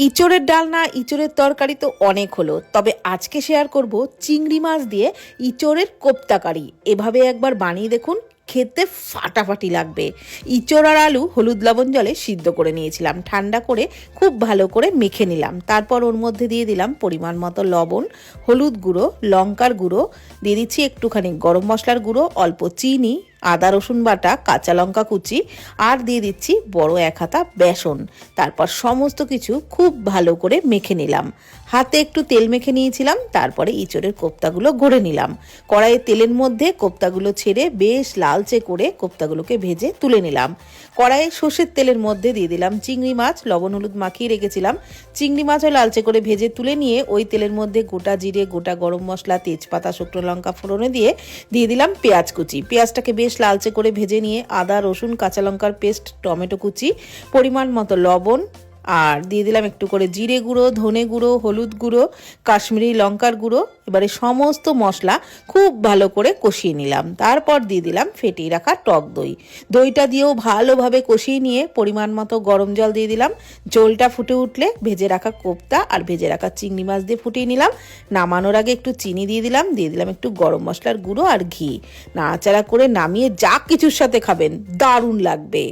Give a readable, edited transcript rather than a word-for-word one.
ইঁচড়ের ডালনা ইঁচড়ের তরকারি তো অনেক হলো, তবে আজকে শেয়ার করব চিংড়ি মাছ দিয়ে ইঁচড়ের কোপ্তাকারি। এভাবে একবার বানিয়ে দেখুন, খেতে ফাটাফাটি লাগবে। ইঁচড় আর আলু হলুদ লবণ জলে সিদ্ধ করে নিয়েছিলাম, ঠান্ডা করে খুব ভালো করে মেখে নিলাম। তারপর ওর মধ্যে দিয়ে দিলাম পরিমাণ মতো লবণ, হলুদ গুঁড়ো, লঙ্কার গুঁড়ো, দিয়ে দিচ্ছি একটুখানি গরম মশলার গুঁড়ো, অল্প চিনি, আদা রসুন বাটা, কাঁচা লঙ্কা কুচি, আর দিয়ে দিচ্ছি বড় এক হাতা বেসন। তারপর সমস্ত কিছু খুব ভালো করে মেখে নিলাম। হাতে একটু তেল মেখে নিয়েছিলাম। তারপরে ইঁচড়ের কোপ্তাগুলো গড়ে নিলাম। কড়াইয়ে তেলের মধ্যে কোপ্তাগুলো ছেড়ে বেশ লালচে করে কোপ্তাগুলোকে ভেজে তুলে নিলাম। কড়াইয়ে সর্ষের তেলের মধ্যে দিয়ে দিলাম চিংড়ি মাছ, লবণ হলুদ মাখিয়ে রেখেছিলাম। চিংড়ি মাছও লালচে করে ভেজে তুলে নিয়ে ওই তেলের মধ্যে গোটা জিরে, গোটা গরম মশলা, তেজপাতা, শুকনো লঙ্কা ফোড়নে দিয়ে দিলাম পেঁয়াজ কুচি। পেঁয়াজটাকে বেশ লালচে করে ভেজে নিয়ে আদা রসুন কাঁচা লঙ্কার পেস্ট, টমেটো কুচি, পরিমাণ মতো লবণ, আর দিয়ে দিলাম একটু করে জিরে গুঁড়ো, ধনে গুঁড়ো, হলুদ গুঁড়ো, কাশ্মীরি লঙ্কার গুঁড়ো। এবারে সমস্ত মশলা খুব ভালো করে কষিয়ে নিলাম। তারপর দিয়ে দিলাম ফেটিয়ে রাখা টক দই। দইটা দিয়েও ভালোভাবে কষিয়ে নিয়ে পরিমাণ মতো গরম জল দিয়ে দিলাম। জলটা ফুটে উঠলে ভেজে রাখা কোপ্তা আর ভেজে রাখা চিংড়ি মাছ দিয়ে ফুটিয়ে নিলাম। নামানোর আগে একটু চিনি দিয়ে দিলাম একটু গরম মশলার গুঁড়ো আর ঘি। নাড়াচাড়া করে নামিয়ে যা কিছুর সাথে খাবেন দারুণ লাগবে।